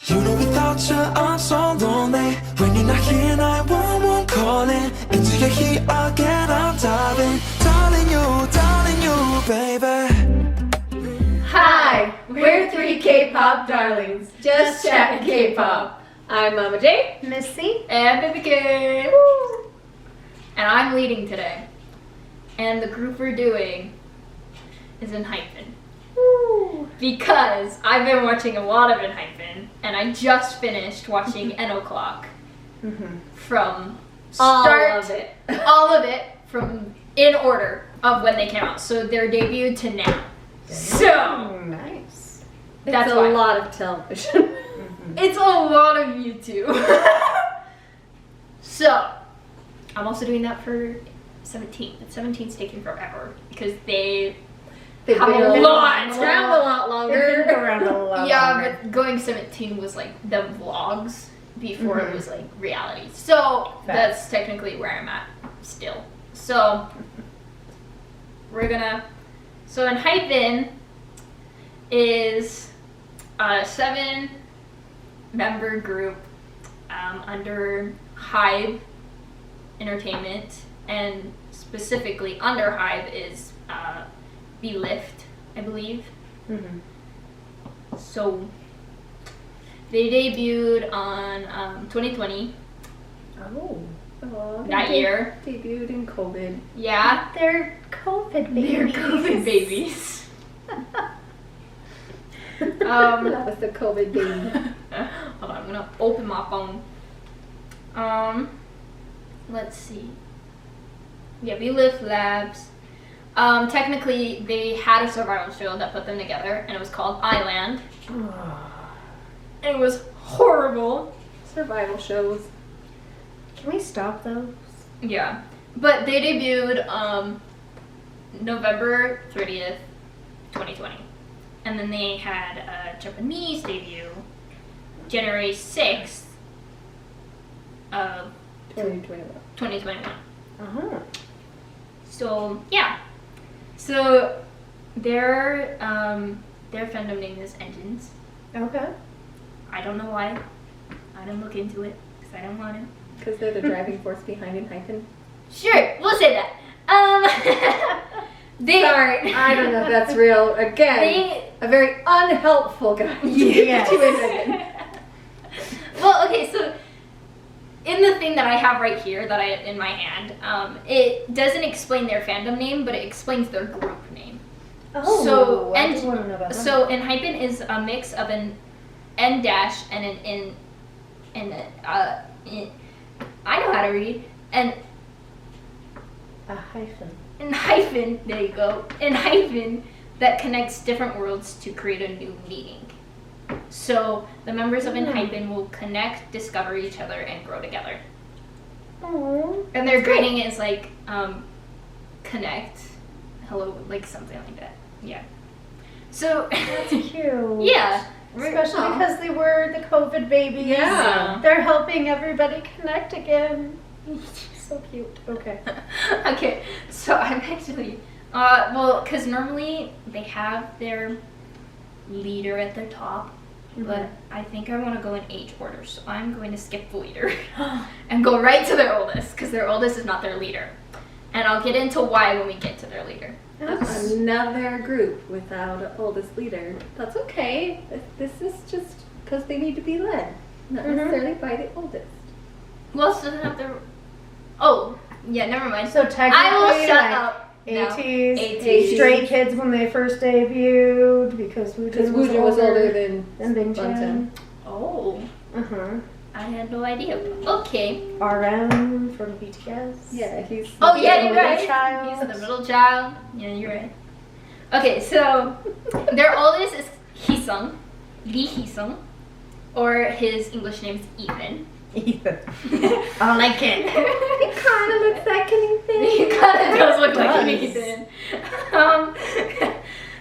You know without you I'm so lonely. When you're not here 911 calling. Into your heat again I'm diving. Darling you, baby. Hi, we're three K-pop darlings, just chatting K-pop. I'm Mama J, Missy, and Baby K. And I'm leading today. And the group we're doing is Enhypen. Because I've been watching a lot of Enhypen, and I just finished watching N O'Clock from start, all of it from in order of when they came out. So their debut to now. So nice. That's a why. lot of television. It's a lot of YouTube. So I'm also doing that for 17. But 17's taking forever because they have a lot. Around a lot longer. Around a lot Yeah, longer. but going 17 was like the vlogs before it was like reality. So that's technically where I'm at still. So we're gonna. So Enhypen is a 7-member group under Hybe Entertainment, and specifically under Hybe is Lift, I believe. So they debuted on 2020. Oh, That year. Debuted in COVID. Yeah. They're COVID babies. They're COVID babies. That was the COVID baby. Hold on, I'm gonna open my phone. Let's see. Yeah, We Live Labs. Technically, they had a survival show that put them together, and it was called Island. It was horrible. Survival shows. Can we stop those? Yeah, but they debuted November 30th, 2020. And then they had a Japanese debut January 6th of 2021. So, yeah. So, their fandom name is Engines. Okay. I don't know why. I didn't look into it because I don't want to. Because they're the driving force behind Enhypen. Sure, we'll say that. Sorry, I don't know if that's real. Again, a very unhelpful guy. Yes. To Enhypen. Well, okay, so in the thing that I have right here that in my hand, it doesn't explain their fandom name, but it explains their group name. Oh, so I just want to know about that. So Enhypen is a mix of an N dash and I know how to read, and a hyphen. Enhypen, there you go, Enhypen that connects different worlds to create a new meaning. So the members of Enhypen will connect, discover each other, and grow together. Oh, And their greeting is like, connect, hello, like something like that. Yeah. So that's cute. yeah. Especially because they were the COVID babies. Yeah. They're helping everybody connect again. So cute. Okay. Okay, so I'm actually, well, because normally they have their leader at the top, but I think I want to go in age order, so I'm going to skip the leader and go right to their oldest, because their oldest is not their leader. And I'll get into why when we get to their leader. Another group without an oldest leader. That's okay. This is just because they need to be led, not necessarily by the oldest. Who else doesn't have their... Oh, yeah, never mind. So technically, I will shut like, up. ATs, ATs. Stray Kids when they first debuted because Woojin was older than Bingchan. Oh, I had no idea. Okay. RM from BTS. Yeah, he's. Oh yeah, you're right. Child. He's the middle child. Yeah, you're right. Okay, so their oldest is Heeseung, Heeseung, or his English name is Ethan. Ethan. I like it. He kind of looks like an Ethan. He kind of does look like an Ethan.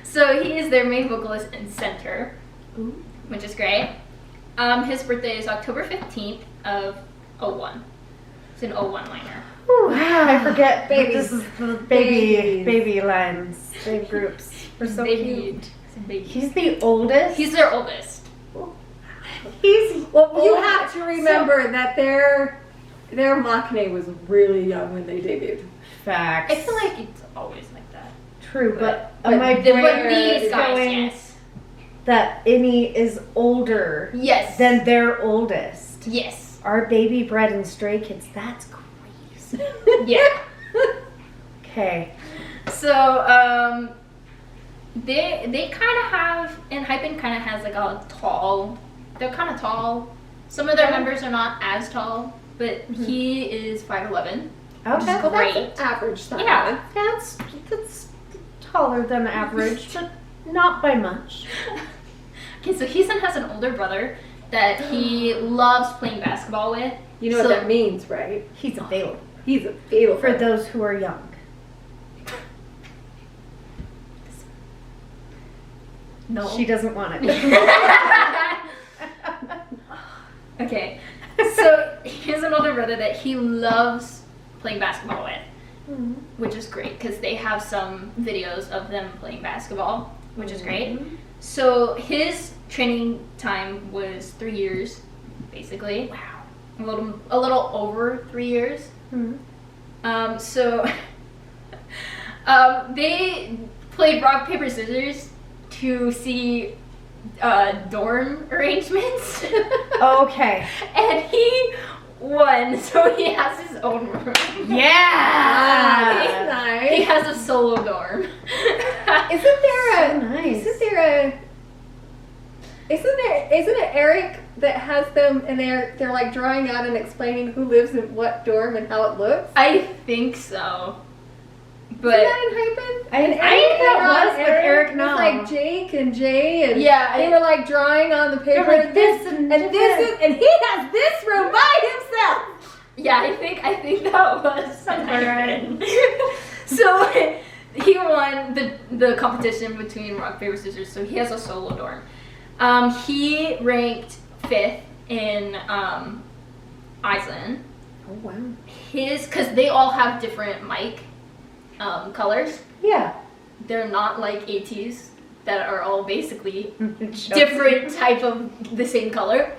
So he is their main vocalist and center, which is great. His birthday is October 15th of 01. It's an 01 liner. Wow, I forget. Babies. This is the baby lines, baby groups. We're so Baby. cute. He's the oldest. He's their oldest. He have to remember that their maknae was really young when they debuted. Facts. I feel like it's always like that. True, but but my But brain these is guys, going yes. that Innie is older Yes. than their oldest. Yes. Our baby bred and Stray Kids, that's crazy. Yeah. Okay. So, they kind of have, Enhypen kind of has like a tall, they're kind of tall. Some of their members are not as tall, but he is 5'11". Okay. Well, That's great. average size. Yeah. That's taller than average, but not by much. Okay, so Heeseung has an older brother that he loves playing basketball with. You know what that means, right? He's available. He's available. For those who are young. No. She doesn't want it. Okay, so he has an older brother that he loves playing basketball with, which is great because they have some videos of them playing basketball, which is great. So his training time was 3 years, basically. Wow. A little over 3 years. So they played rock, paper, scissors to see dorm arrangements. Okay. And he won, so he has his own room. Yeah. Nice. He has a solo dorm. Isn't it Eric that has them and they're like drawing out and explaining who lives in what dorm and how it looks? I think so. But Isn't that in Hypen? I think that was with Eric It was Nam. like Jake and Jay and Yeah, they were like drawing on the paper They're like and this and and this is, and he has this room by himself. yeah, I think that was Alright. So he won the competition between rock, paper, scissors, so he has a solo dorm. He ranked 5th in Iceland. Oh wow. Because they all have different mic colors. Yeah. They're not like ATs that are all basically different type of the same color.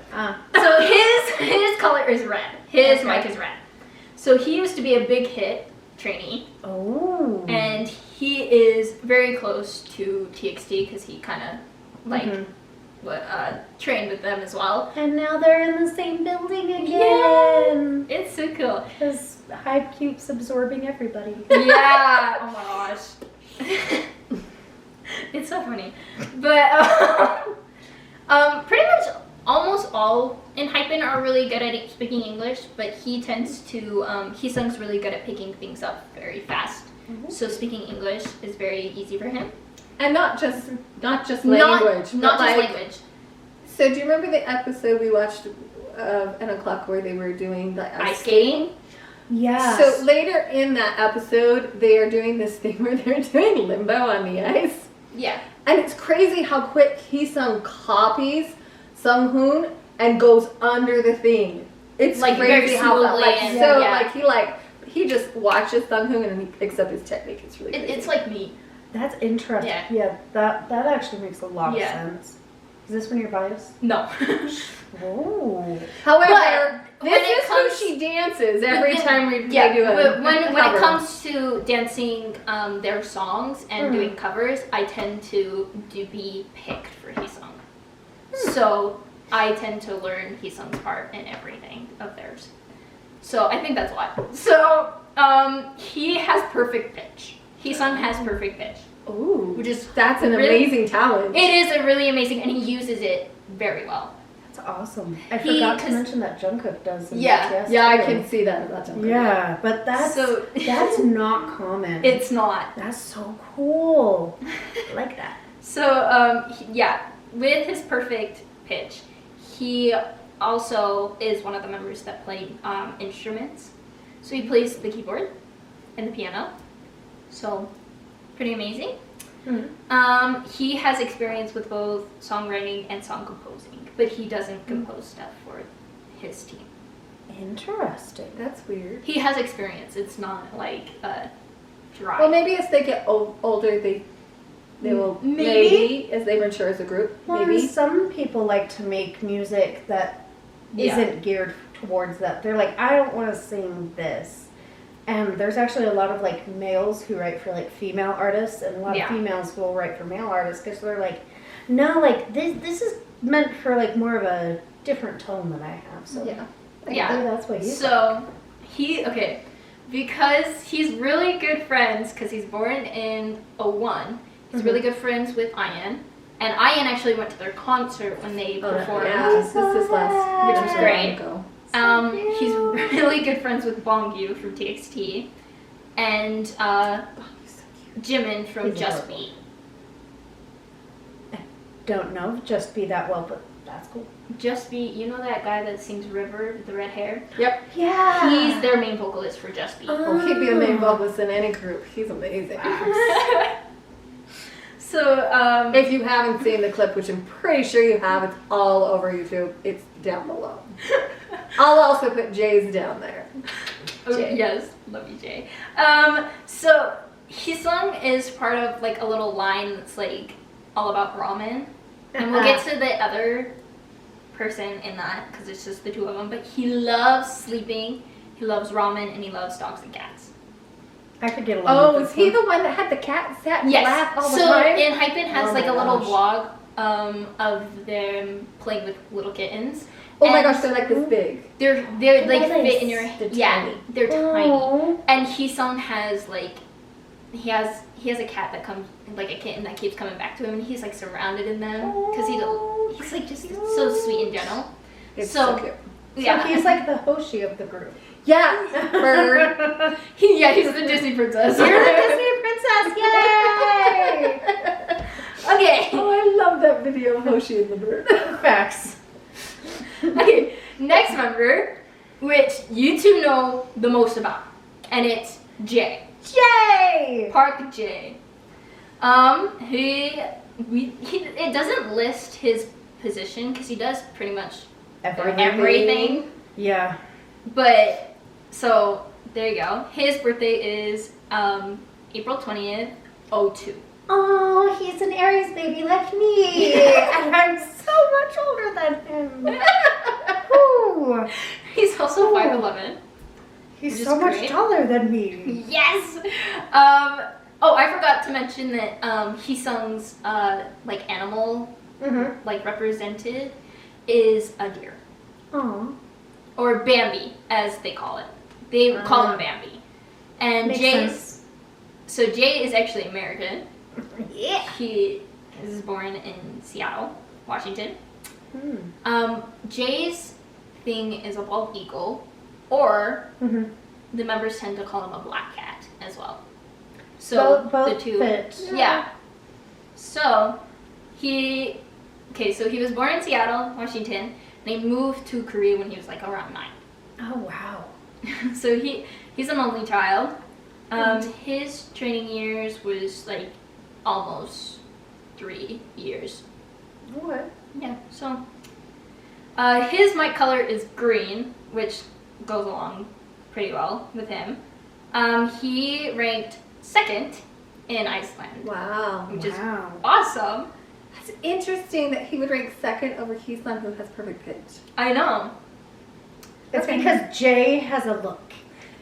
So his color is red. His mic is red. So he used to be a big hit trainee. Oh. And he is very close to TXT because he kind of like trained with them as well. And now they're in the same building again. It's so cool. Because Hype keeps absorbing everybody. Yeah. Oh my gosh. It's so funny. But pretty much almost all Enhypen are really good at speaking English, but he tends to Heeseung's really good at picking things up very fast. So speaking English is very easy for him. And not just language. Not but just like, language. So do you remember the episode we watched of N O'Clock where they were doing the Ice skating. Yeah. So later in that episode, they are doing this thing where they're doing limbo on the ice. Yeah. And it's crazy how quick Heeseung copies Sunghoon and goes under the thing. It's Like, crazy very how smoothly like and- so yeah. he just watches Sunghoon and he picks up his technique. It's really crazy. It's like me. That's interesting. Yeah. Yeah, that actually makes a lot Yeah. of sense. Is this when you're biased? No. Oh. However, But when this it is comes- who she dances every time we Yeah, do a but when it cover. comes to dancing their songs and doing covers, I tend to be picked for Heeseung. So I tend to learn Heeseung's part in everything of theirs. So I think that's why. So he has perfect pitch. Heeseung has perfect pitch, Ooh, which is that's an really- amazing talent. It is a really amazing, and he uses it very well. That's awesome. I He- forgot to 'cause- mention that Jungkook does. in Yeah. BTS Yeah, I too. can see that about Jungkook. Yeah, but that's not common. It's not. That's so cool. I like that. So with his perfect pitch, he also is one of the members that play instruments. So he plays the keyboard and the piano. So pretty amazing. He has experience with both songwriting and song composing, but he doesn't compose stuff for his team. Interesting. That's weird. He has experience. It's not like dry. Well, maybe as they get older, they will Maybe. maybe as they mature as a group. Well, Maybe. some people like to make music that isn't geared towards that. They're like, I don't want to sing this. And there's actually a lot of like males who write for like female artists, and a lot of females who will write for male artists because they're like, no, like this is meant for like more of a different tone than I have. So Yeah. I think that's what he's So because he's really good friends, because he's born in 01, he's really good friends with Ian. And Ian actually went to their concert when they performed, This is last, which was great. Ago. He's really good friends with Bongyu from TXT, and Jimin from He's Just adorable. Beat. don't know Just Be that well, but that's cool. Just Beat, you know that guy that sings River with the red hair? Yep. Yeah. He's their main vocalist for Just Beat. Oh, he'd be a main vocalist in any group. He's amazing. So, If you haven't seen the clip, which I'm pretty sure you have, it's all over YouTube. It's down below. I'll also put Jay's down there. Jay. Yes, love you, Jay. So Heeseung is part of like a little line that's like all about ramen, and we'll get to the other person in that because it's just the two of them. But he loves sleeping, he loves ramen, and he loves dogs and cats. I could get along Oh, with was this he one. the one that had the cat sat and Yes. laugh all the So time? Enhypen has Oh like my a little gosh. vlog of them playing with little kittens. Oh my And gosh, they're like this big. They're like They're fit in your they're yeah, tiny. they're tiny. Oh. And Heeseung has like he has a cat that comes like a kitten that keeps coming back to him, and he's like surrounded in them because he's like just so sweet and gentle. It's So- so cute. Yeah, So he's like the Hoshi of the group. Yeah, bird. he's the Disney princess. You're the Disney princess! Yay! Okay. Oh, I love that video of Hoshi and the bird. Facts. Okay, next member, which you two know the most about, and it's Jay. Yay! Park J. It doesn't list his position because he does pretty much everything. Yeah. But so there you go. His birthday is April 20th, 02. Oh, he's an Aries baby like me, and I'm so much older than him. Ooh, He's also Ooh. 5'11". he's Which is so much great. taller than me. Yes. Oh, I forgot to mention that Heeseung's like animal Mm-hmm. like represented is a deer. Aw. Or Bambi, as they call it. They call him Bambi. And Makes Jay's sense. so Jay is actually American. Yeah. He is born in Seattle, Washington. Hmm. Jay's thing is a bald eagle, or Mm-hmm. the members tend to call him a black cat as well. So both the two, fit. yeah. So he was born in Seattle, Washington, and he moved to Korea when he was like around 9. Oh wow. So he's an only child. His training years was like almost 3 years. What? Yeah. So his mic color is green, which goes along pretty well with him. He ranked 2nd in Iceland, Wow. which is Wow. awesome. It's interesting that he would rank 2nd over Heeseung, who has perfect pitch. I know. It's Okay. because Jay has a look,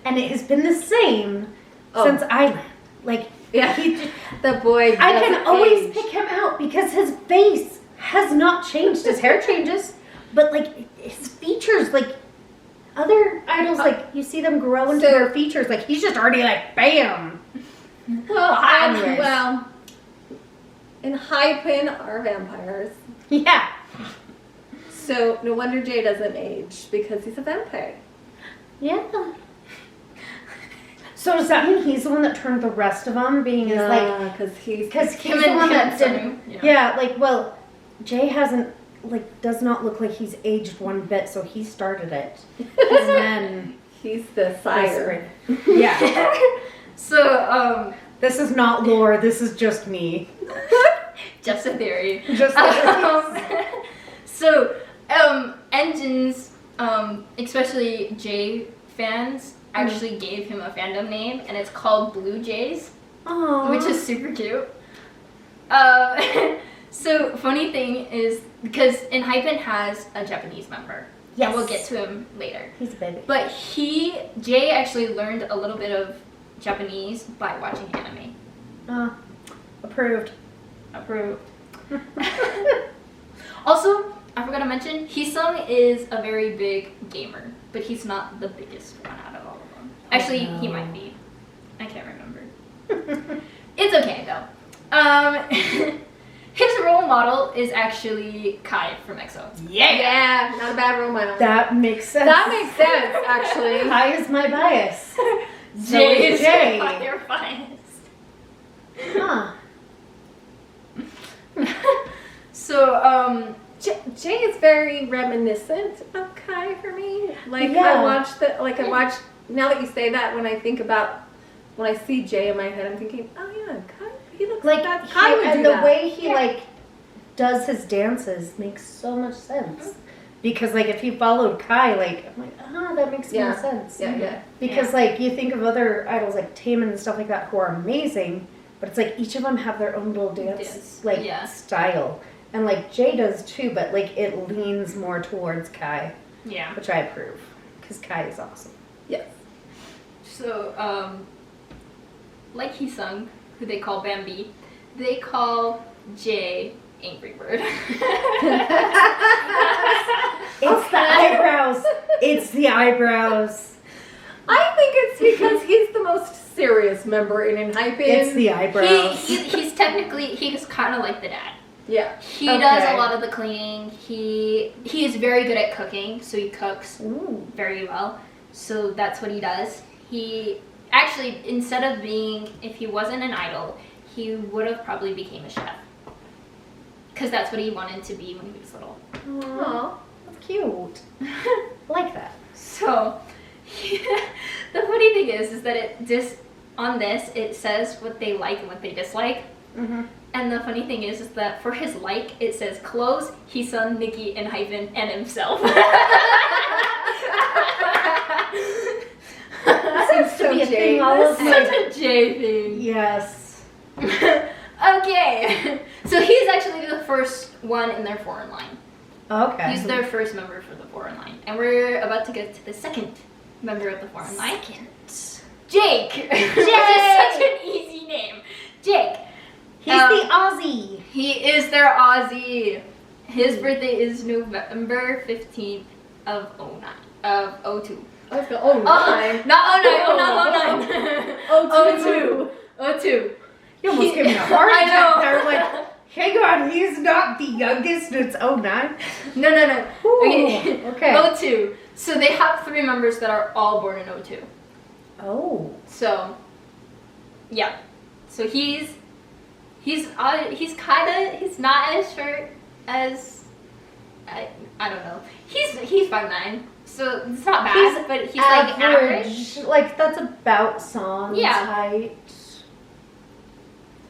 and it has been the same Oh. since Island. Like, Yeah. he just, The boy. I can doesn't always age. pick him out because his face has not changed. His hair changes, but like his features, like other idols, like you see them grow into So- their features. Like he's just already like bam. Well, Anyways. well, Enhypen are vampires. Yeah. So no wonder Jay doesn't age, because he's a vampire. Yeah. So does that mean he's the one that turned the rest of them being his like? because he's Because Him he's the and one him that and didn't. Sunoo, Yeah, like well, Jay hasn't like does not look like he's aged one bit, so he started it, and then he's the sire. Yeah. So This is not lore. This is just me. just a theory. Just So Engines, especially Jay fans, actually gave him a fandom name, and it's called Blue Jays, Aww. which is super cute. So funny thing is because Enhypen has a Japanese member, Yes. And we'll get to him later. He's a baby. But Jay actually learned a little bit of Japanese by watching anime. Approved. Also, I forgot to mention, Heeseung is a very big gamer, but he's not the biggest one out of all of them. Actually, he might be. I can't remember. It's okay though. His role model is actually Kai from EXO. Yeah, not a bad role model. That makes sense. That makes sense, actually. Kai is my bias. Jay is Jay. your bias. Huh. So, Jay is very reminiscent of Kai for me. Like Yeah. I watch now that you say that, when I see Jay in my head, I'm thinking, oh yeah, Kai. He looks like that. Kai would and do the that. way he like does his dances makes so much sense. Because like if you followed Kai, like I'm like, that makes more sense. Yeah. Because like you think of other idols like Taemin and stuff like that who are amazing, but it's like each of them have their own little dance style. And like Jay does too, but like it leans more towards Kai. yeah. Which I approve. Because Kai is awesome. Yes. So, like Heeseung, who they call Bambi, they call Jay Angry Bird. It's the eyebrows. It's the eyebrows. I think it's because he's the most serious member in Enhypen. It's the eyebrows. He's technically, he's kind of like the dad. Yeah. He does a lot of the cleaning. He is very good at cooking, so he cooks very well. So that's what he does. He actually, instead of if he wasn't an idol, he would have probably became a chef. Because that's what he wanted to be when he was little. Aww. That's cute. I like that. So, the funny thing is that on this, it says what they like and what they dislike. Mm-hmm. And the funny thing is that for his like, it says clothes, Heeseung, Nikki, Enhypen, and himself. Seems to be a thing all of Such a J thing. Yes. Okay. So he's actually the first one in their foreign line. Okay. He's their first member for the foreign line. And we're about to get to the second member of the foreign line. Jake. Which is such an easy name. Jake. He's the Aussie. He is their Aussie. His birthday is November 15th of 02. I was going, oh nine. Not 09, 02. You almost gave me a heart I attack know. there. Like, hang on, he's not the youngest. It's 09. No. Ooh, okay. 02. So they have 3 members that are all born in 02. Oh. So, yeah. So he's not as short as I don't know. He's 5'9", so it's not bad, but he's like average. Like that's about Song's height.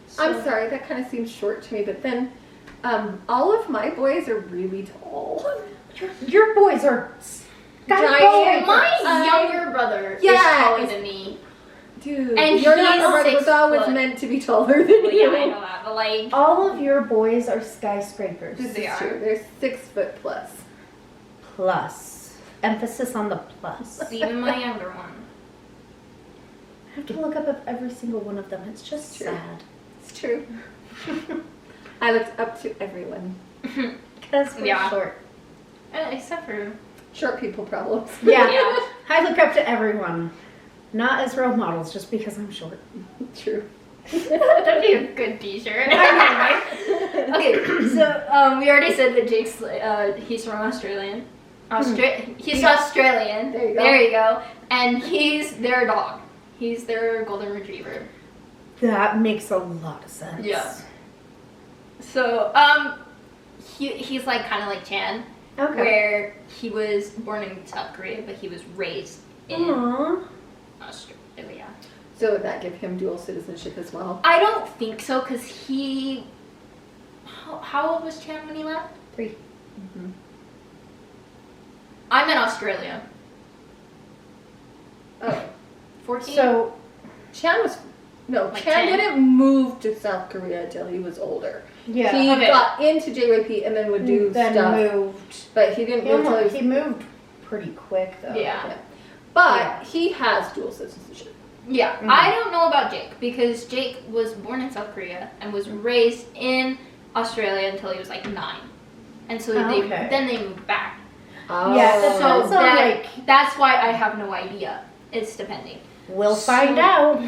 So. I'm sorry, that kind of seems short to me, but then all of my boys are really tall. Your boys are giant. My younger brother is taller than me. Dude, and your younger he's brother 6 was always foot. meant to be taller than Well, you. yeah, I know that, but like all of your boys are skyscrapers. This They is are. true. They're 6 foot plus. Plus. Emphasis on the plus. even my younger one. I have to look up every single one of them. It's just True. sad. It's true. I looked up to everyone. Because we're short. Except for Short people problems. Yeah. Yeah. I look up to everyone. Not as role models, just because I'm short. True. that'd be a good t-shirt. I know, right? Okay, so we already said that Jake's he's from Australian. He's Australian. There you go. And he's their dog. He's their golden retriever. That makes a lot of sense. Yeah. So he's like kind of like Chan, where he was born in South Korea, but he was raised in Australia. So would that give him dual citizenship as well? I don't think so, because he. How old was Chan when he left? 3. Mm-hmm. I'm in Australia. Oh. 14? So, Chan Like Chan 10. didn't move to South Korea until he was older. yeah. He Okay. got into JYP and then would do then stuff. moved. But he didn't move until He moved pretty quick, though. Yeah. But he has dual citizenship. Yeah. I don't know about Jake because Jake was born in South Korea and was raised in Australia until he was like 9. And so then they moved back. Oh. Yeah, So so that's why I have no idea. It's depending. we'll find out.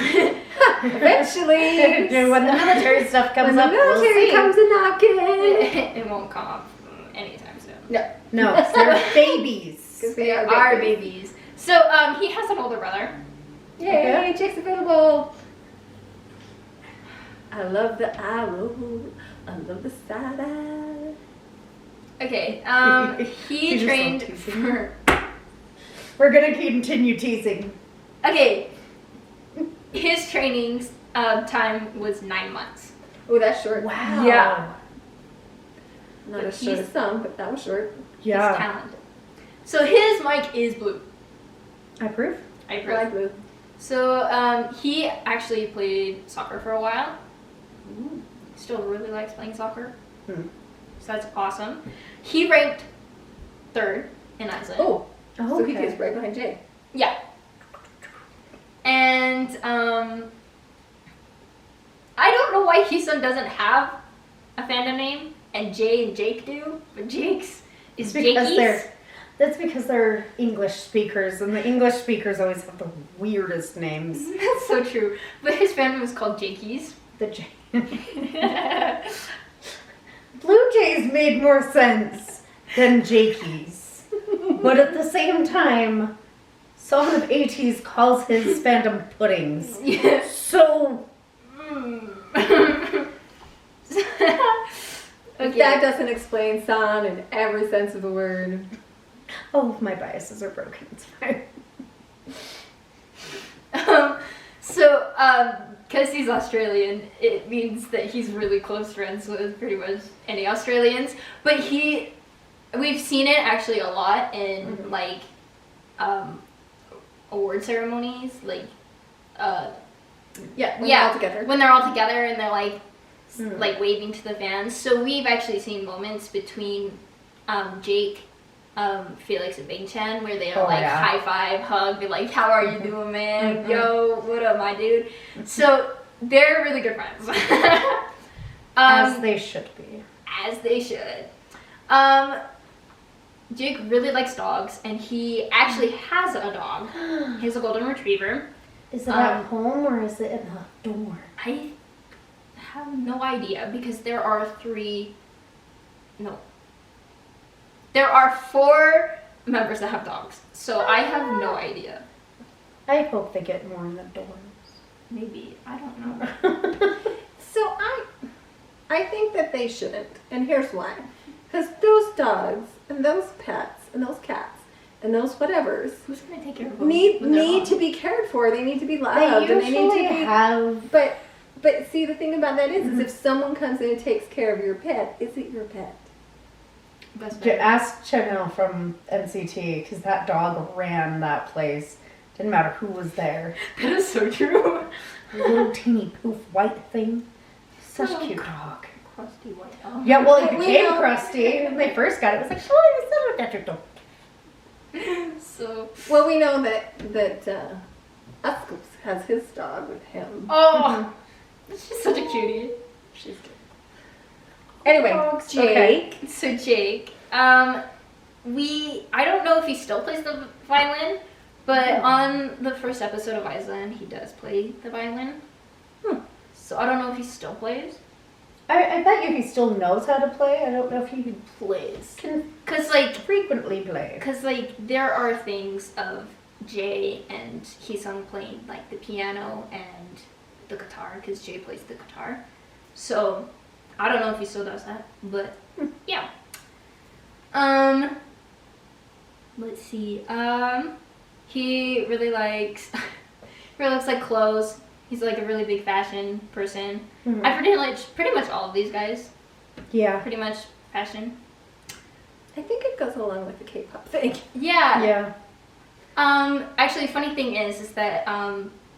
Eventually. When the military stuff comes when up, the military we'll see. comes a knocking. It won't come up anytime soon. No, they're babies. Because They they are babies. So he has an older brother. Yay, Jake's available. I love the arrow. I love the side eye. Okay. You He just trained love teasing. for. We're gonna continue teasing. Okay. His training time was 9 months. Oh, that's short. Wow. Yeah. Not But as short he's- as some, but that was short. He's Yeah. talented. So his mic is blue. I approve. I agree. Black blue. So he actually played soccer for a while. Still really likes playing soccer. Hmm. So that's awesome. He ranked 3rd in Iceland. Oh, so he okay. gets right behind Jay. Yeah. And I don't know why Heeseung doesn't have a fandom name, and Jay and Jake do, but Jake's is Jakey's. That's because they're English speakers, and the English speakers always have the weirdest names. That's so true. But his fandom is called Jakey's. The Blue Jays made more sense than Jakey's. But at the same time, Son of 80s calls his fandom puddings. Yes. So, Okay. That doesn't explain San in every sense of the word. oh, my biases are broken. It's fine. Because he's Australian, it means that he's really close friends with pretty much any Australians. But we've seen it actually a lot in like award ceremonies, like Yeah, when they're all together. when they're all together and they're like like waving to the fans. So we've actually seen moments between Jake, Felix, and Bing Chen where they'll high five, hug, be like, "How are you doing, man? Yo, what up, my dude?" So they're really good friends. As they should be. As they should. Jake really likes dogs, and he actually has a dog. He has a golden retriever. Is it at home or is it in a dorm? I have no idea because there are 4 members that have dogs. So I have no idea. I hope they get more in the dorms. Maybe. I don't know. So I think that they shouldn't, and here's why. Because those dogs and those pets and those cats and those whatevers Who's going to take care of them? need to be cared for. They need to be loved. They and they need usually to be. have... But see, the thing about that is if someone comes in and takes care of your pet, is it your pet? Ask Chanel from NCT, because that dog ran that place. Didn't matter who was there. That is so true. Little teeny poof white thing. Such a cute dog. Crusty white dog. Yeah, well, it We became know- crusty. When they first got it, it was like, oh, you son of a dog. So. Well, we know that Uscoops has his dog with him. Oh! She's such a cutie. She's good. Anyway, Dogs. Jake. Okay. So Jake, I don't know if he still plays the violin, but on the first episode of Iceland, he does play the violin. So I don't know if he still plays. I bet you he still knows how to play. I don't know if he Plays. can Cause like frequently play. there are things of Jay and Heeseung playing like the piano and the guitar, cause Jay plays the guitar. So I don't know if he still does that, but yeah. Let's see. He really likes clothes. He's like a really big fashion person. I pretty much all of these guys. Yeah. Pretty much fashion. I think it goes along with the K-pop thing. Yeah. Yeah. Actually, funny thing is that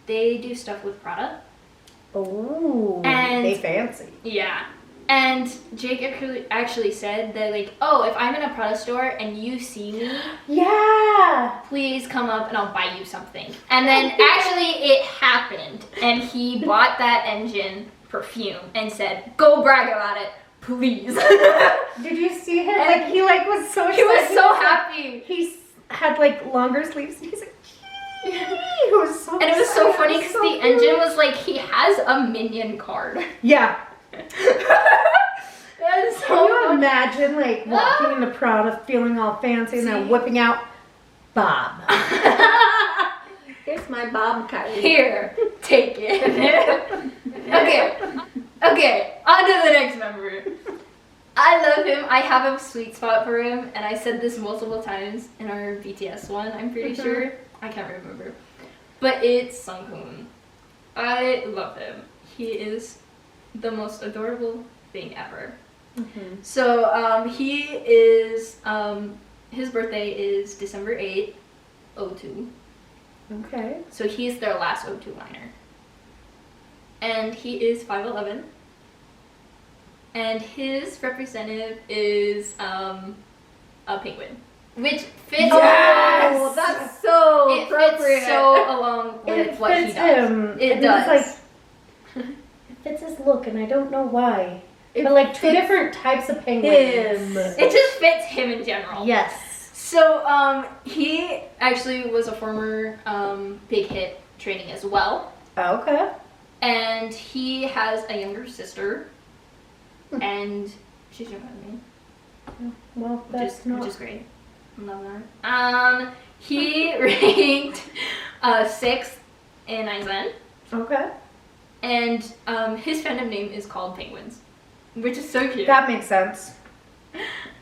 they do stuff with Prada. Oh, And- they fancy. Yeah. And Jake actually said that, like, oh, if I'm in a Prada store and you see me, Yeah. Yeah. please come up and I'll buy you something. And then actually it happened. And he bought that engine perfume and said, go brag about it, please. Did you see him? And Like he like was so he was excited. so happy. He had like longer sleeves and he's like, he was so And it was so excited. funny It was because so the cute. engine was like, he has a minion card. Yeah. That's so Can you funny. imagine like walking into Prada feeling all fancy and then See? whipping out Bob? Here's my Bob card. Here, take it. Okay, on to the next member. I love him. I have a sweet spot for him, and I said this multiple times in our BTS one, I'm pretty sure. I can't remember. But it's Sunghoon. I love him. He is the most adorable thing ever. So he is, his birthday is December 8th, 02. Okay. So he's their last O2 liner. And he is 5'11". And his representative is a penguin. Which fits Oh, that's so it appropriate. fits so along with It what he fits does. him. It And does. It's like, it fits his look, and I don't know why. It But like two fits different types of penguins. him. It just fits him in general. Yes. So he actually was a former Big Hit training as well. Okay. And he has a younger sister. And she's younger than me. Well, that's not. Which is great. I love that. He ranked 6th in Iceland, Okay. and his fandom name is called Penguins, which is so cute. That makes sense.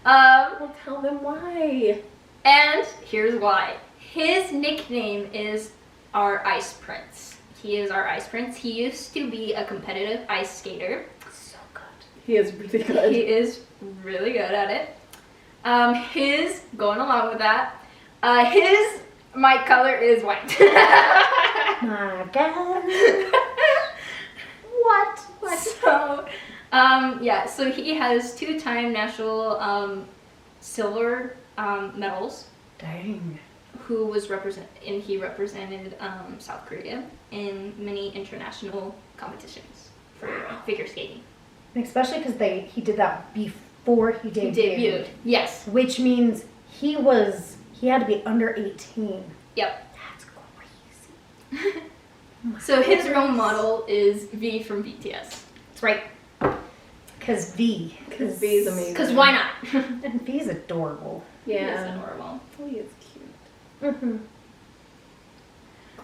Well, tell them why. And here's why. His nickname is our Ice Prince. He is our Ice Prince. He used to be a competitive ice skater. So good. He is really good. He is really good at it. His, going along with that, my color is white. My God. What? So, yeah, so he has 2-time national silver medals. Dang. He represented South Korea in many international competitions for figure skating. And especially because he did that before he He debuted. debuted. Yes. Which means he had to be under 18. Yep. That's crazy. So his role model is V from BTS. That's right. Because V. Because V is amazing. Because why not? And V is adorable. He is Yeah. adorable. Oh, he is cute. Mm-hmm.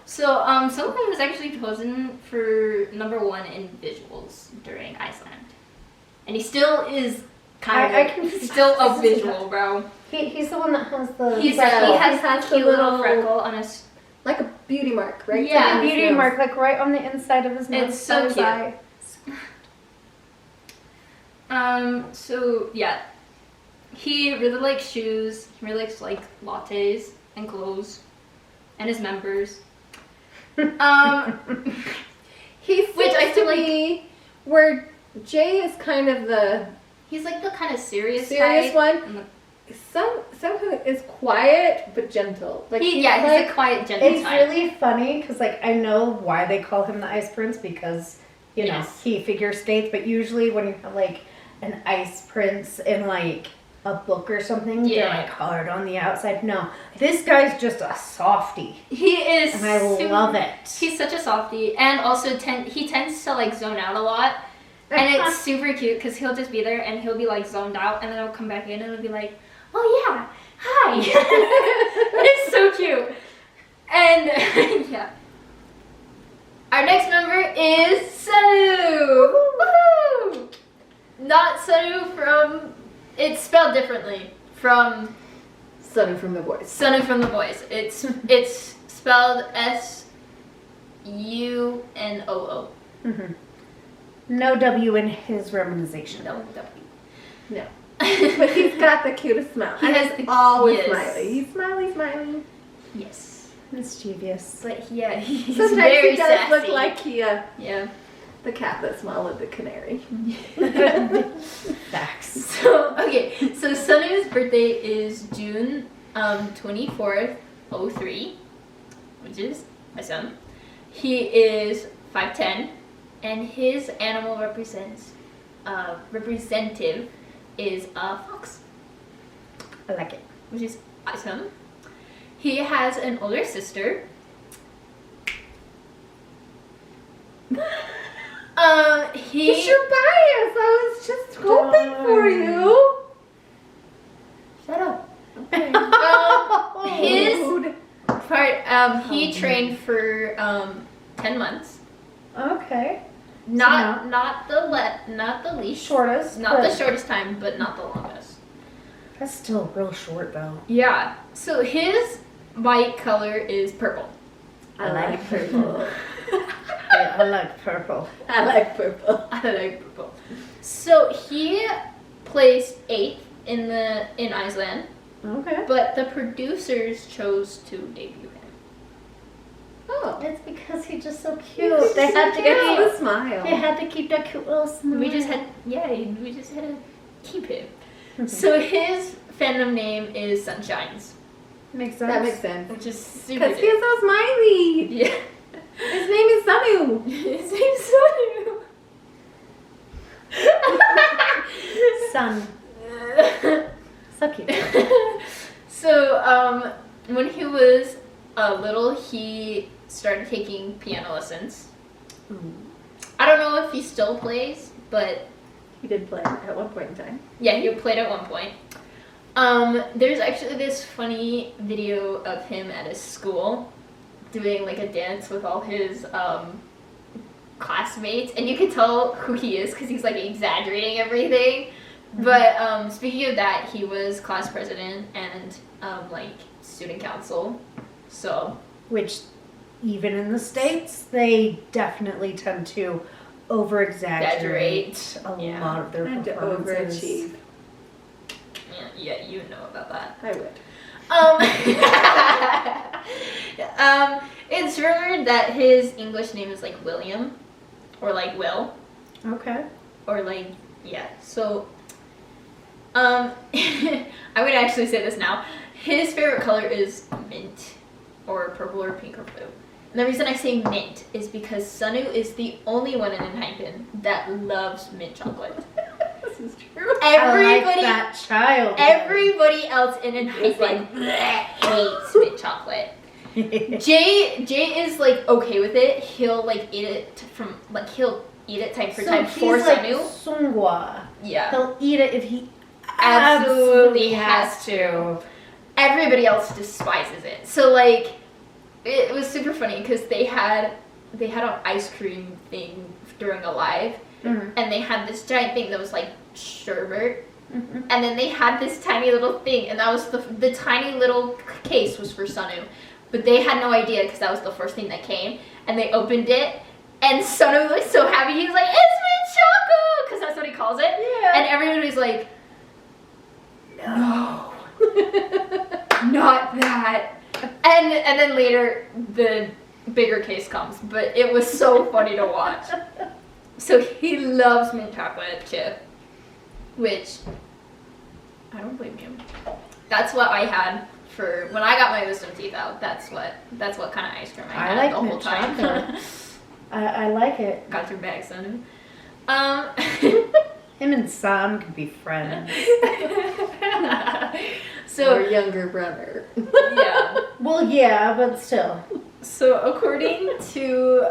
So, Sunghoon was actually chosen for #1 in visuals during Iceland. And he still is I can still a visual, bro. He's the one that has the He freckle. has has a the cute little little- freckle on his... Like a beauty mark, right? Yeah. a beauty mark, like right on the inside of his nose. It's so his cute. eye. So, yeah. He really likes shoes. He really likes, lattes and clothes. And his members. He seems Which I feel to be where Jay is kind of the He's like the kind of serious serious type. one. And the- Sunghoon is quiet but gentle. Like he's like, a quiet, gentle It's type. really funny because, like, I know why they call him the Ice Prince because, you know, Yes. he figure skates, but usually when you have, like, an Ice Prince in, like, a book or something, they're, Yeah. like, hard on the outside. No, this guy's just a softie, He is. and I love it. He's such a softie, and also he tends to like zone out a lot, and it's super cute because he'll just be there and he'll be like zoned out, and then he'll come back in and he'll be like, "Oh yeah, hi." It's so cute, and yeah. Our next member is Sunoo. Woohoo! Not Sunoo from. It's spelled differently from Sunoo from The Voice. Sunoo from The Voice. It's spelled SUNOO. Mm-hmm. No W in his romanization. No W. No. But he's got the cutest smile. He And has he's the- always yes. smiley. He's smiling. Yes. Mischievous. But yeah, he's Sometimes very he does sassy. look like he, Yeah. the cat that swallowed the canary. Facts. So, okay. So Sunoo's birthday is June 24th, 03, which is my son. He is 5'10", and his animal representative is a fox. I like it. Which is awesome. He has an older sister. It's your bias. I was just hoping for you. Shut up. Okay. He trained for 10 months. Okay. Not the least Shortest. Not the shortest time, but not the longest. That's still real short though. Yeah. So his bite color is purple. I like purple. Yeah, I like purple. I like purple. I like purple. So he placed 8th in Iceland, Okay. but the producers chose to debut him. Oh. It's because he's just so cute. They had to get the smile. They had to keep that cute little smile. We just had to keep him. So his fandom name is Sunshines, Makes sense. That makes sense. which is super Because he's so smiley. Yeah. His name is Sunoo. His name's Sunoo. Sun. So cute. So, when he was little, he started taking piano lessons. I don't know if he still plays, but He did play at one point in time. yeah, he played at one point. There's actually this funny video of him at his school doing like a dance with all his classmates, and you can tell who he is because he's like exaggerating everything. But speaking of that, he was class president and like student council. So Which, even in the States, they definitely tend to over-exaggerate a Yeah. lot of their And to performances. overachieve. yeah, you know about that. I would. It's rumored that his English name is like William, or like Will, Okay. or like yeah. So, I would actually say this now. His favorite color is mint, or purple, or pink, or blue. And the reason I say mint is because Sunoo is the only one in Enhypen that loves mint chocolate. This is true. I like that child. Everybody else in Enhypen hates mint chocolate. Jay is like okay with it. He'll like eat it he'll eat it time for time for he's like Sunoo. Sunghwa. Yeah, He'll eat it if he absolutely has has to. Everybody else despises it. So like, it was super funny because they had an ice cream thing during a live, Mhm. and they had this giant thing that was like sherbet. Mhm. And then they had this tiny little thing, and that was the tiny little case was for Sunoo. But they had no idea because that was the first thing that came. And they opened it, and Sunoo was so happy. He was like, "It's mint choco!" Because that's what he calls it. Yeah. And everybody was like, "No, not that." And then later, the bigger case comes. But it was so funny to watch. So he loves mint chocolate chip. Which, I don't blame you. That's what I had for when I got my wisdom teeth out. That's what kind of ice cream I had like the whole mint time. chocolate. I like it. Got your bag, son. Him and Sam could be friends. So Or younger brother. yeah. Well, yeah, but still. So according to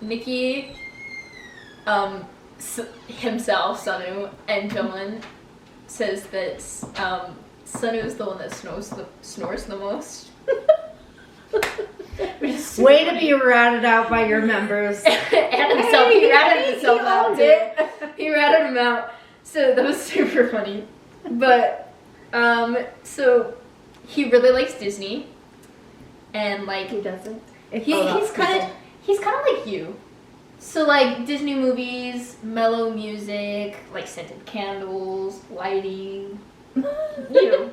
Nikki, himself, Sunoo, and Jungwon says that Sunoo is the one that snores the most. Which is super Way to funny. be ratted out by your members. And himself, he ratted himself he out owned too. He ratted him out. So that was super funny. But so he really likes Disney, and like He doesn't. he's kind of like you. So like Disney movies, mellow music, like scented candles, lighting. You.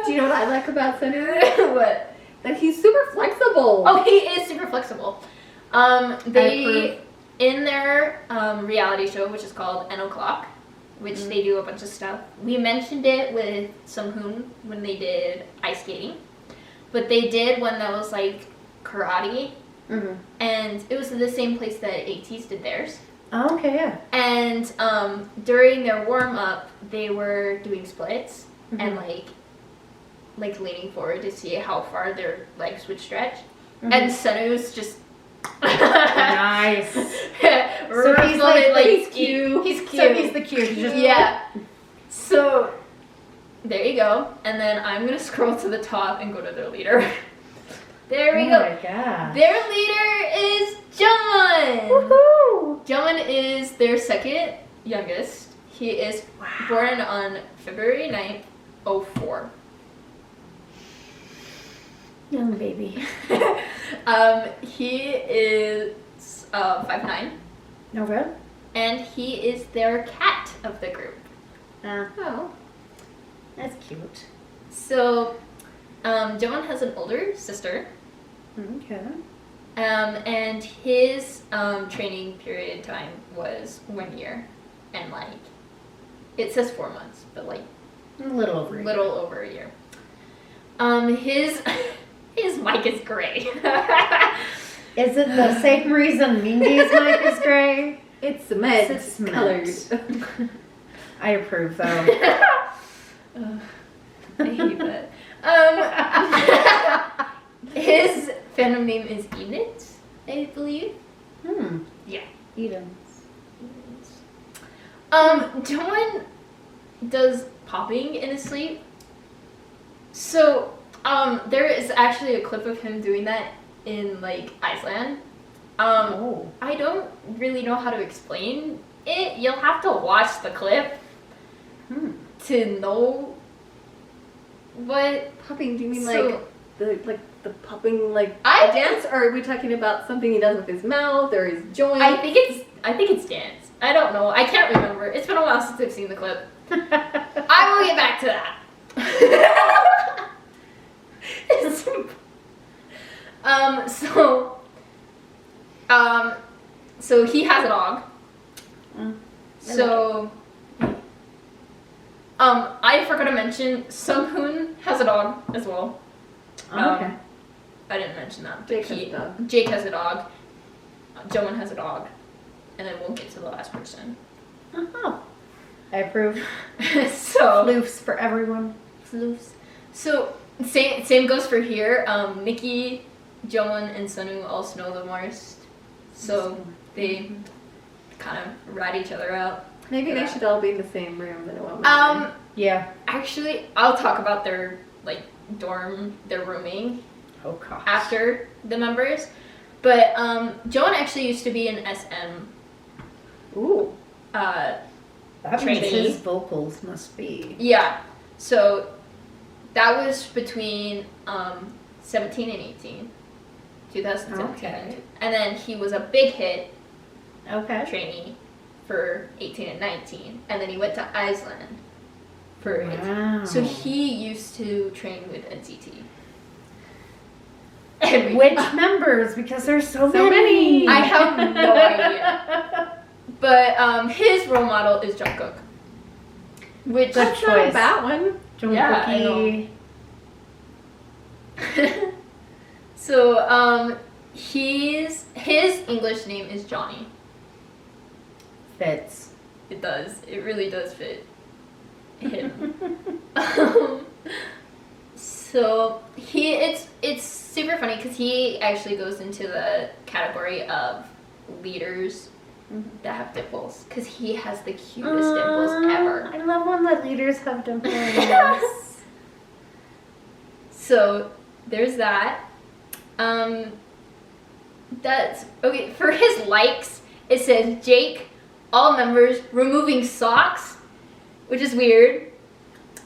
Do you know what I like about Sunoo? What? That he's super flexible. Oh, he is super flexible. They approve. in their reality show, which is called N O'Clock, which they do a bunch of stuff. We mentioned it with Sunghoon when they did ice skating, but they did one that was like karate, and it was in the same place that ATs did theirs. Oh, okay, yeah. And during their warm up, they were doing splits and like leaning forward to see how far their legs would stretch. And Sunoo's just nice. So he's he's cute. He's cute. So he's the cute. Yeah. So there you go. And then I'm gonna scroll to the top and go to their leader. There we go. Oh my god. Their leader is Jungwon. Woohoo! Jungwon is their second youngest. He is born on February 9th, 04. Young baby. He is 5'9", Okay. and he is their cat of the group. Oh. That's cute. So, Jungwon has an older sister, Okay. and his training period time was 1 year, and like it says 4 months, but like A little over a little over a year. His mic is gray. Is it the same reason Mingy's mic is gray? It's cement. It's cement. Colored. I approve though. I hate that. His fandom name is Enit, I believe. Yeah. Edens. Jungwon does popping in his sleep. So, there is actually a clip of him doing that in like Iceland. I don't really know how to explain it. You'll have to watch the clip to know what Popping? Do you mean So- the popping I dance, or are we talking about something he does with his mouth or his joint? I think it's dance. I don't know. I can't remember. It's been a while since I've seen the clip. I will get back to that. So he has a dog. So I forgot to mention Sunghoon has a dog as well. Okay. I didn't mention that. Jake has a dog. Jake has a dog. Jungwon has a dog. And then we'll get to the last person. Oh. I approve. So Floofs for everyone. Floofs. So same goes for here. Nikki, Jungwon, and Sunoo also know the most. So they kind of rat each other out. Maybe they should all be in the same room in a moment. Yeah. Actually, I'll talk about their like dorm, their rooming Oh gosh. after the members. But Jungwon actually used to be an SM. Ooh. That means Trainee. his vocals must be. Yeah. So that was between 17 and 18. 2017. Okay. And then he was a big hit Okay. trainee for 18 and 19. And then he went to Iceland for 18. Wow. So he used to train with NCT. And Which members? Because there's so many. I have no idea. But his role model is Jungkook. Which Good That's not a choice. bad one. Yeah, I Jungkook-y. So his English name is Johnny. Fits. It does. It really does fit him. So it's super funny because he actually goes into the category of leaders that have dimples because he has the cutest dimples ever. I love when the leaders have dimples. So there's that. That's okay. For his likes, it says Jake, all members removing socks, which is weird.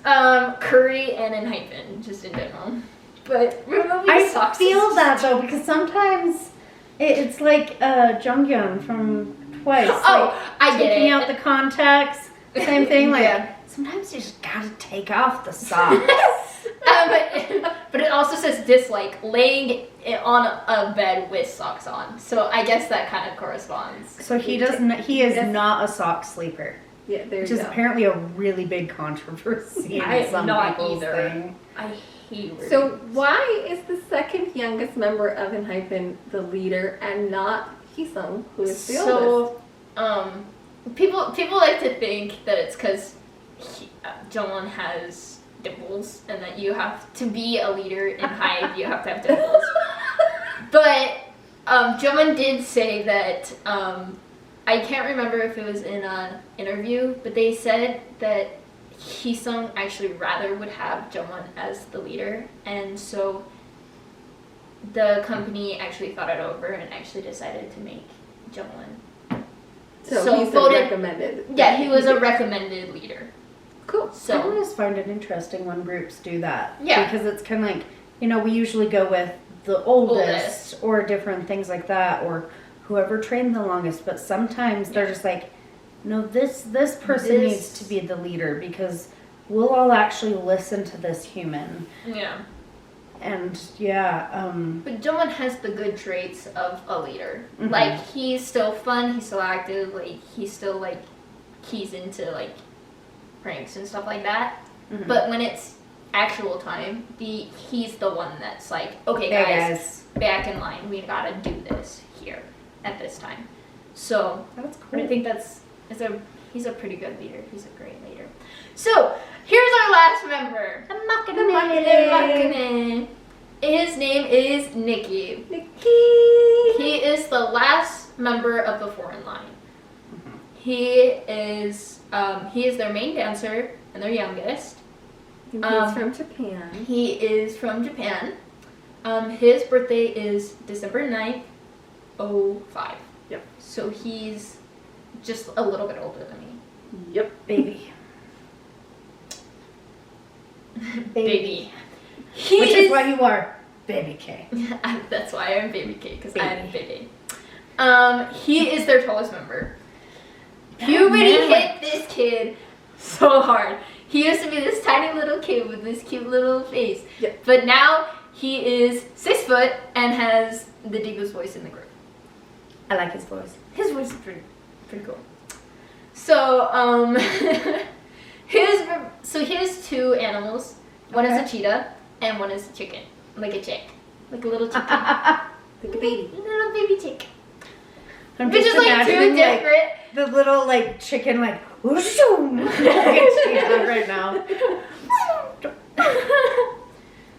Curry and Enhypen, just in general. But removing I socks. feel is that though because sometimes it's like Jungwon from Twice. Oh, like, I get taking it. out the contacts. Same thing. Like Yeah. sometimes you just gotta take off the socks. But it also says dislike laying it on a bed with socks on. So I guess that kind of corresponds. So he doesn't. He is not a sock sleeper. Yeah, there Which you is go. apparently a really big controversy in I am some not people's either. thing. I hate words. So why is the second youngest member of Enhypen the leader and not Heeseung, who is the oldest? People like to think that it's because Jungwon has dimples and that you have to be a leader in Hive, you have to have dimples. But Jungwon did say that I can't remember if it was in an interview, but they said that Heeseung actually rather would have Jungwon as the leader, and so the company actually thought it over and actually decided to make Jungwon. So he's voted- recommended. Yeah, he was a recommended leader. Cool. I So always find it interesting when groups do that. Yeah. Because it's kind of like, we usually go with the oldest or different things like that, or whoever trained the longest, but sometimes they're just like, no, this person This- needs to be the leader because we'll all actually listen to this human. yeah, And but Jungwon has the good traits of a leader. Mhm. Like he's still fun, he's still active, like he's still like keys into like pranks and stuff like that. Mhm. But when it's actual time, he's the one that's like, okay Hey, guys, back in line. We gotta do this here at this time. So that's I cool. think he's a pretty good leader. He's a great leader. So here's our last member. His name is Nikki. He is the last member of the foreign line. He is their main dancer and their youngest. He's from Japan. He is from Japan. His birthday is December 9th, 05. Yep. So he's just a little bit older than me. Yep. Baby. Baby. Which is why you are Baby K. That's why I'm Baby K, because I'm Baby. baby. He is their tallest member. Puberty hit this kid so hard. He used to be this tiny little kid with this cute little face. Yep. But now he is 6 foot and has the deepest voice in the group. I like his voice. His voice is pretty cool. So, he has 2 animals. One is a cheetah and one is a chicken. Like a chick. Like a little chicken. Like a baby. Little baby chick. I'm Which just is like 2 imagining, different. the little chicken whooshoo, right now.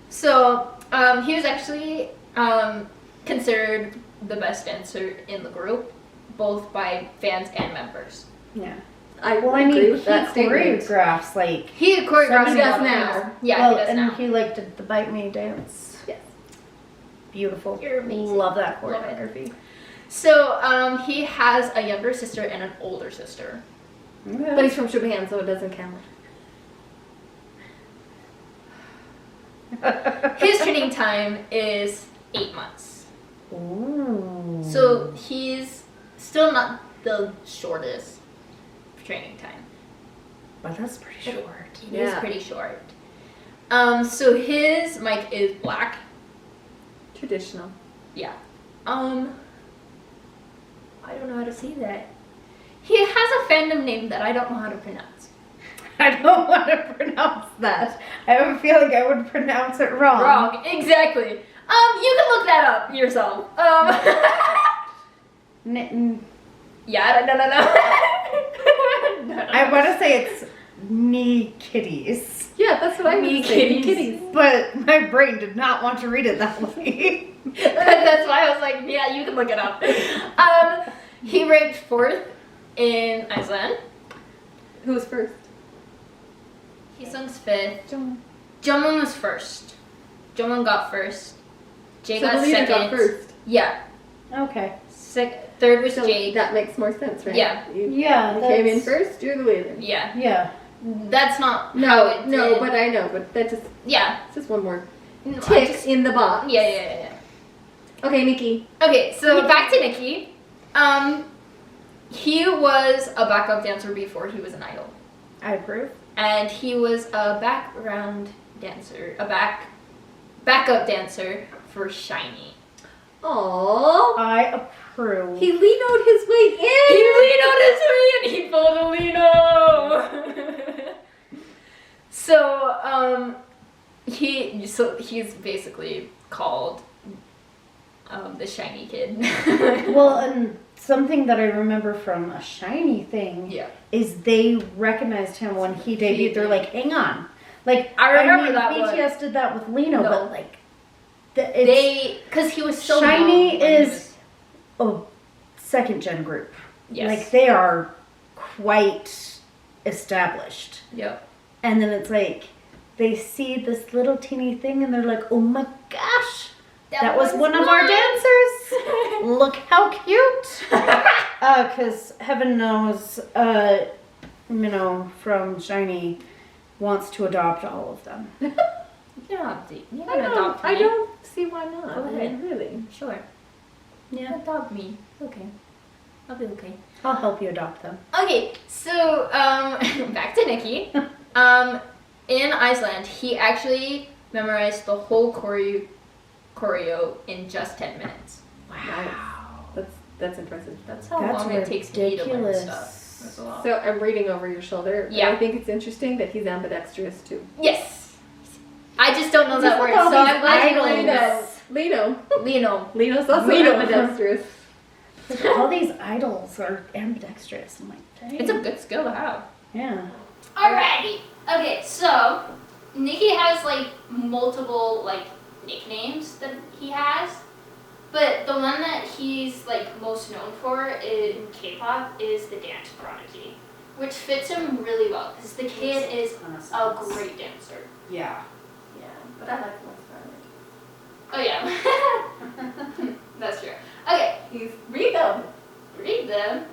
So, he was actually considered the best dancer in the group, both by fans and members. Yeah. I Well, I agree mean, with he that statement. choreographs He choreographs He does now. Yeah, well, he does and now. he did the Bite Me dance. Yes. Beautiful. You're amazing. Love that Love it. choreography. So, he has a younger sister and an older sister. But he's from Japan, so it doesn't count. His training time is 8 months. Ooh. So, he's still not the shortest training time. But that's pretty short. It is pretty short. So his mic is black. Traditional. Yeah. I don't know how to say that. He has a fandom name that I don't know how to pronounce. I don't want to pronounce that. I have a feeling I would pronounce it wrong. Wrong. Exactly. You can look that up yourself. Yeah, no. I want to say it's knee kitties. Yeah, that's what I Me would say. kitties. But my brain did not want to read it that way. That's why I was like, yeah, you can look it up. He ranked 4th in Iceland. Who was first? Heeseung's 5th. Jungwon was 1st. Jungwon got 1st. Jay So got the leader 2nd. got first. Yeah. Okay. 3rd was So Jake. that makes more sense, right? Yeah. You Yeah. came in that's- first, you're the leader. Yeah. Yeah. That's not how No, it no, did. but I know, but that just, Yeah. it's just one more No, I tick just- in the box. Yeah. Okay, Nikki. Okay, so back to Nikki. He was a backup dancer before he was an idol. I approve. And he was a background dancer, backup dancer for Shiny. Aww. I approve. He Lino'd his way in. He Lino'd his way and he pulled a Lino. So he's basically called the shiny kid. Well, and something that I remember from a shiny thing is they recognized him when he debuted. They're like, hang on. Like, I remember that BTS one. did that with Lino, No. but like, because he was so Shiny young when he is a second gen group. Yes. Like, they are quite established. Yep. And then it's like, they see this little teeny thing and they're like, oh my gosh, that was one of our dancers. Look how cute. Because heaven knows, from Shiny wants to adopt all of them. You can adopt me. I don't see why not. Go ahead. I mean, really. Sure. Yeah. Adopt me. Okay. I'll be okay. I'll help you adopt them. Okay, so back to Nikki. In Iceland, he actually memorized the whole choreo in just 10 minutes. Wow. That's impressive. That's how That's long it takes me to learn ridiculous. stuff. That's a lot. So I'm reading over your shoulder. Yeah. I think it's interesting that he's ambidextrous too. Yes. I just don't know that word, all so these I'm glad you learned idols. this. Lino. Lino. Lino's also Lino. ambidextrous. Like, all these idols are ambidextrous. I'm like, dang. It's a good skill to have. Yeah. Alrighty. Okay, so Nikki has like multiple like nicknames that he has, but the one that he's like most known for in K-pop is the dance prodigy, which fits him really well because the kid is a great dancer. Yeah. Yeah, but I like the one Oh yeah, that's true. Okay, read them. read them.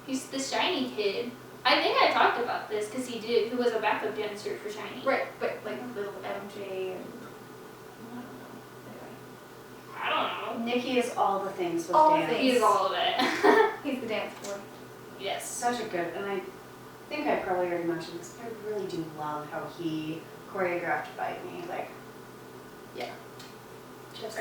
He's the shiny kid. I think I talked about this because he was a backup dancer for Shiny. Right, but like little MJ and I don't know. Nikki is all the things with All the dance. things. He's all of it. he's the dance boy. Yes. Such a good, and I think I probably already mentioned this, but I really do love how he choreographed Bite Me. Like, Just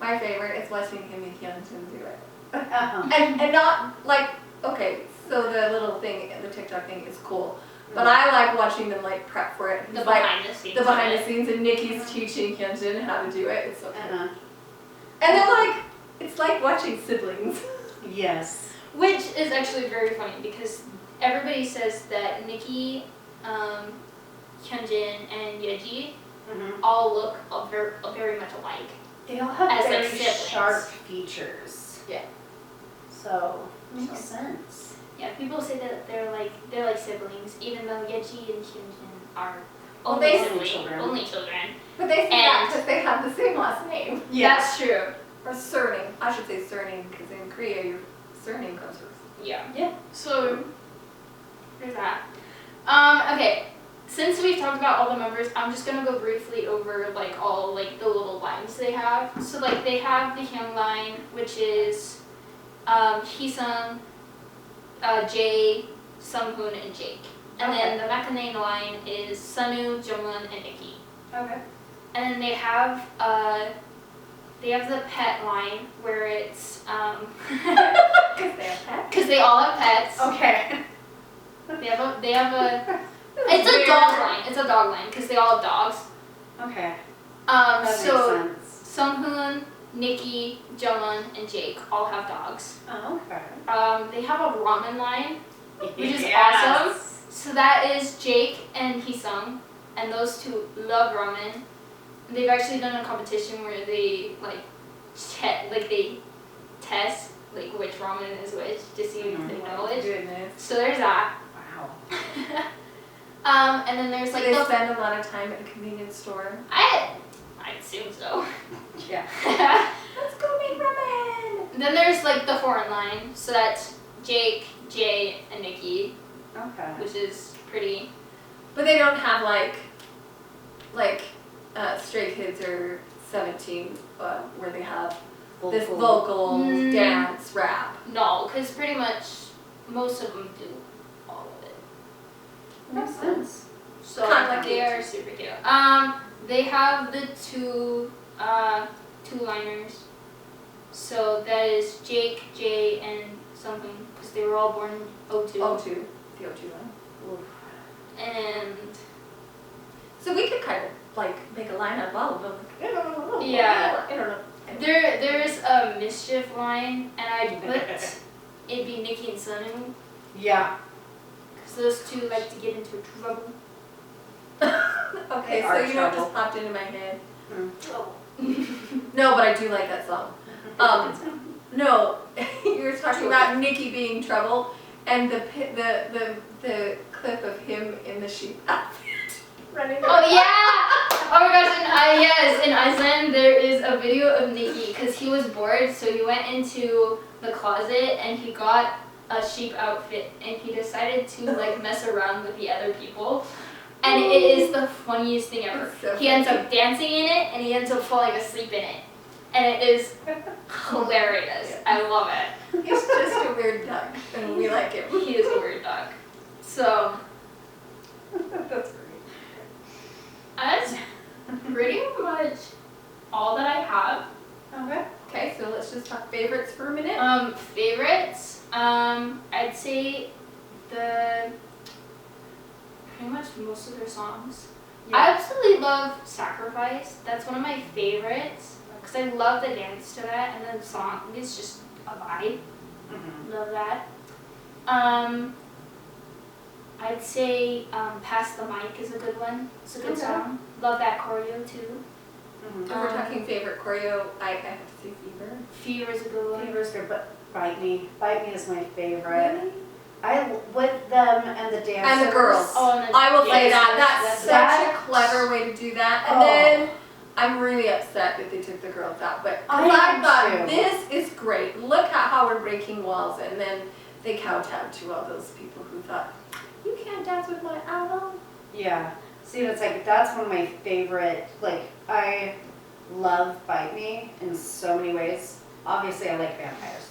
My favorite is watching him and Hyunjin do it. uh-huh. And not like, okay, so the little thing, the TikTok thing is cool. But I like watching them like prep for it. the It's like behind the scenes. the behind of the it. scenes and Nikki's teaching Hyunjin how to do it. It's so cool. Uh-huh. And they're like, it's like watching siblings. Yes. Which is actually very funny because everybody says that Nikki, Hyunjin, and Yeji Mm-hmm. all look very much alike. They all have As, like, very siblings. sharp features. Yeah. So, makes sense. Yeah, people say that they're like siblings, even though Yeji and Hyunjin are Well, only they- siblings, children. only children. But they say that And- because they have the same last name. That's true. Or surname. I should say surname because in Korea your surname comes first. Yeah. Yeah. So there's that. Okay. Since we've talked about all the members, I'm just gonna go briefly over like all like the little lines they have. So like they have the Hyung line, which is Heeseung, Jae, Sunghoon, and Jake. And then the Mechane line is Sunoo, Jungwon, and Nikki. Okay. And then they have the pet line where it's Because they have pets. because they all have pets. Okay. They have a it's a dog line. It's a dog line because they all have dogs. Okay. That So makes sense. Sunghoon, Nikki, Jungwon, and Jake all have dogs. Oh, okay. They have a ramen line, which is Yes. awesome. So that is Jake and Heeseung, and those two love ramen. They've actually done a competition where they they test like which ramen is which to see if they know it. Goodness. So there's that. Wow. And then there's So like they the spend a lot of time at a convenience store. I assume so. Yeah. Let's go make ramen. Then there's like the foreign line, so that's Jake, Jay, and Nikki, Okay. which is pretty. But they don't have like Stray Kids or 17 where they have this vocal, Mm. dance, rap. No, because pretty much most of them do all of it. Makes sense. So Kinda like they it. are super cute. They have the two liners, So that is Jake, Jay, and Sunghoon, because they were all born in 02. O2. The O2 one. And So we could kind of like make a lineup of all of them. Yeah. I don't know. there's a mischief line, and I put it'd be Nikki and Sunoo, Yeah. because those two like to get into trouble. Okay, They so are you know what trouble. just popped into my head? Trouble. No, but I do like that song. No, you were talking about Nikki being trouble, and the clip of him in the sheep outfit running. Oh yeah! Oh my gosh! In Iceland there is a video of Nikki because he was bored, so he went into the closet and he got a sheep outfit and he decided to like mess around with the other people. And it is the funniest thing ever. It's so He ends up dancing in it and he ends up falling asleep in it. And it is hilarious. I love it. He's just a weird duck, and we like him. He is a weird dog. So That's great. that's pretty much all that I have. Okay. Okay, so let's just talk favorites for a minute. Favorites. I'd say pretty much most of their songs. I absolutely love Sacrifice. That's one of my favorites because I love the dance to that, and then the song is just a vibe. Mm-hmm. Love that. I'd say Pass the Mic is a good one. It's a good Okay. song. Love that choreo too. Mm-hmm. If we're talking favorite choreo, I have to say Fever. Fever is a good one. Fever's good, but Bite Me. Bite Me is my favorite. With them and the dancers. And the girls. Oh, and the I will say dancers. that. That's such That- a clever way to do that. And Oh. then I'm really upset that they took the girls out. But 'cause I I am thought too. this is great. Look at how we're breaking walls. And then they kowtowed to all those people who thought, you can't dance with my album. Yeah. See, it's like, that's one of my favorite, like, I love Bite Me in so many ways. Obviously, I like vampires.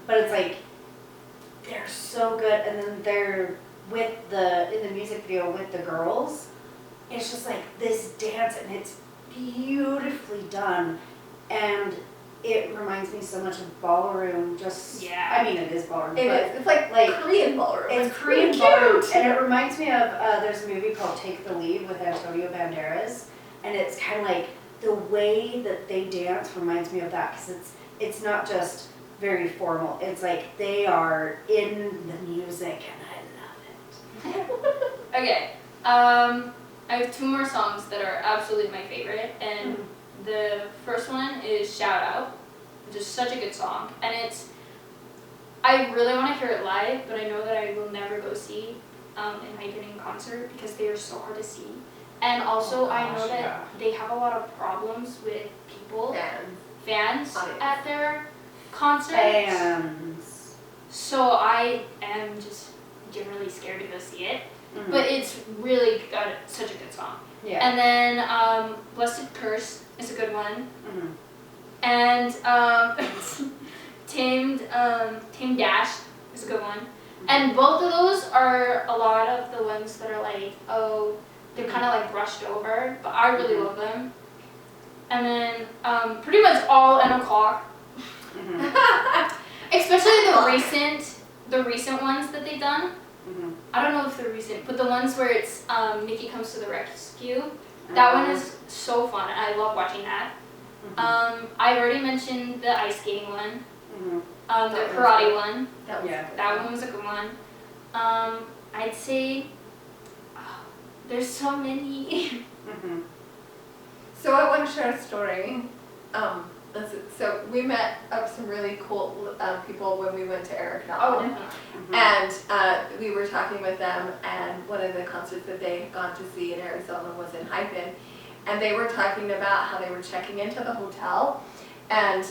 But it's like, they're so good, and then they're in the music video with the girls, it's just like this dance, and it's beautifully done, and it reminds me so much of ballroom, Yeah. I mean, it is ballroom, It but is. It's like Korean ballroom. it's pretty Korean ballroom, cute. and it reminds me of, there's a movie called Take the Lead with Antonio Banderas, and it's kind of like, the way that they dance reminds me of that, because it's not just very formal, it's like they are in the music, and I love it. Okay. I have two more songs that are absolutely my favorite, and the first one is Shout Out, which is such a good song, and I really want to hear it live, but I know that I will never go see Enhypen in concert because they are so hard to see. And also, I know that they have a lot of problems with people, fans Audience. at their concerts. Fans. So I am just generally scared to go see it. Mhm. But it's really got such a good song. Yeah. And then Blessed Curse is a good one. Mhm. And Tamed Dash is a good one. And both of those are a lot of the ones that are like, oh, they're kind of like brushed over, but I really love them. And then pretty much all N O'Clock, Mhm. especially the recent ones that they've done. Mhm. I don't know if they're recent, but the ones where it's Nikki Comes to the Rescue, that one is so fun. I love watching that. I already mentioned the ice skating one, Mhm. the That one's karate good. one. That was Yeah. That one was a good one. I'd say there's so many. Mhm. So I want to share a story. So we met some really cool people when we went to Eric Nallen. Mhm. And we were talking with them, and one of the concerts that they had gone to see in Arizona was in Hypen, and they were talking about how they were checking into the hotel, and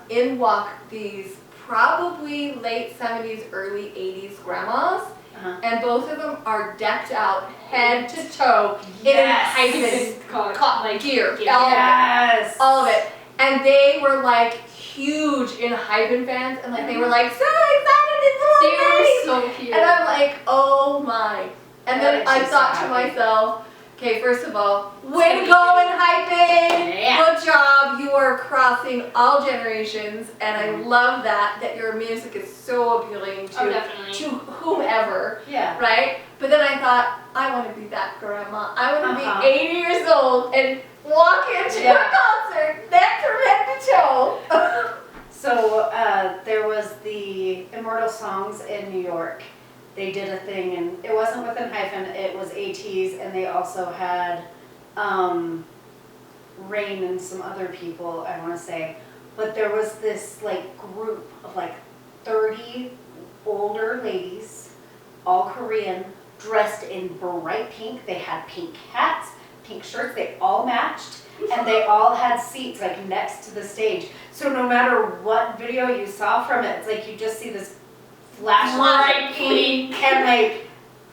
in walk these probably late 70s, early 80s grandmas, Uh-huh. and both of them are decked out head to toe Yes. in Hypen gear, gear. Yes. all of it. And they were like huge Enhypen fans, and like they were like so excited, it's They so were nice. so cute. And I'm like, oh my. And That then makes I you so thought to happy. myself, Okay, first of all, way to go Enhypen! Yeah. Good job. You are crossing all generations, and I love that your music is so appealing Oh, definitely. to whomever, Yeah. right? But then I thought, I want to be that grandma. I want to Uh-huh. be 80 years old and walk into Yeah. a concert, neck from head to toe. So there was the Immortal Songs in New York. They did a thing, and it wasn't with Enhypen, it was ATs, and they also had Rain and some other people, I want to say. But there was this like group of like 30 older ladies, all Korean, dressed in bright pink. They had pink hats, pink shirts, they all matched. And they all had seats like next to the stage. So no matter what video you saw from it, it's like you just see this flash Bright of pink. And like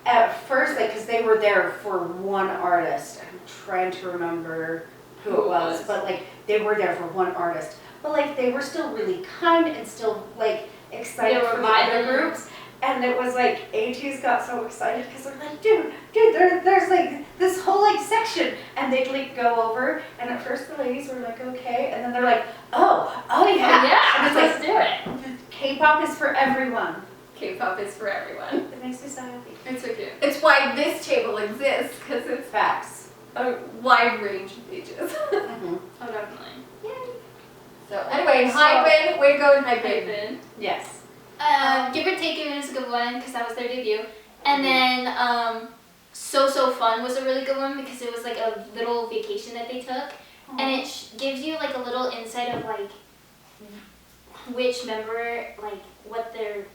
at first, like, because they were there for one artist. I'm trying to remember who it was, but like they were there for one artist. But like they were still really kind and still like excited They were for the other vibing. groups. And it was like ATs got so excited because they're like, dude, there's like this whole like section, and they'd like go over, and at first the ladies were like, okay, and then they're like, oh yeah, Yeah, and it's let's like, do it. K-pop is for everyone. K-pop is for everyone. It makes me so happy. It's so cute. It's why this table exists, because it's Facts. a wide range of ages. Mm-hmm. Oh, definitely. So anyway, So- Enhypen, way to go Enhypen. Hypen. Yes. Give or Take It was a good one because that was their debut. And then So Fun was a really good one because it was like a little vacation that they took. And it gives you like a little insight of like which member, like what their,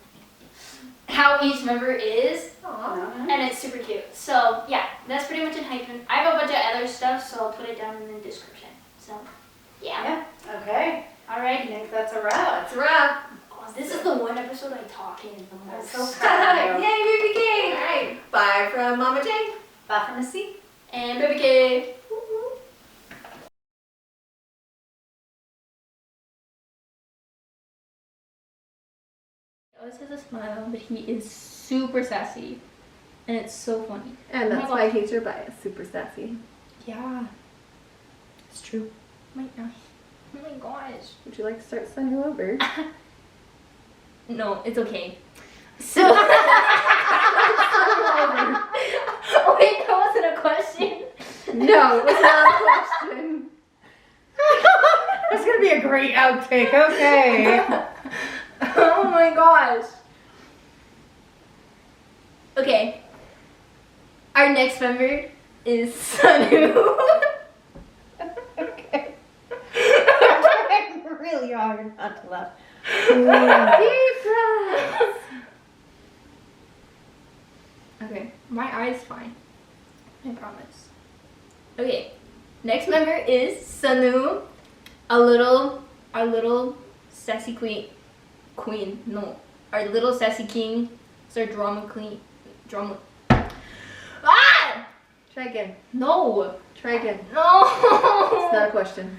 how each member is. Aw. And it's super cute. So yeah, that's pretty much Enhypen. I have a bunch of other stuff, so I'll put it down in the description. So yeah. Yeah. Okay. I Alright. think that's a wrap. That's a wrap. Oh, this is the one episode I talk in the I'm most. so proud of you. Yay, Baby K! Alright, bye from Mama Jane. Bye from the sea. And Baby K. He always has a smile, but he is super sassy. And it's so funny. And Oh my that's why he's your bias, super sassy. Yeah. It's true. Might not. Oh my gosh. Would you like to start Sunoo over? No, it's okay. So. Wait, that wasn't a question. No, it was not a question. That's gonna be a great outtake, okay. Oh my gosh. Okay. Our next member is Sunoo. Okay. I'm trying really hard not to laugh. Deep breaths. Okay, my eye's fine. I promise. Okay, next member is Sunoo, our little sassy queen. No, our little sassy king. It's our drama queen. Try again. No. Try again. No. It's not a question.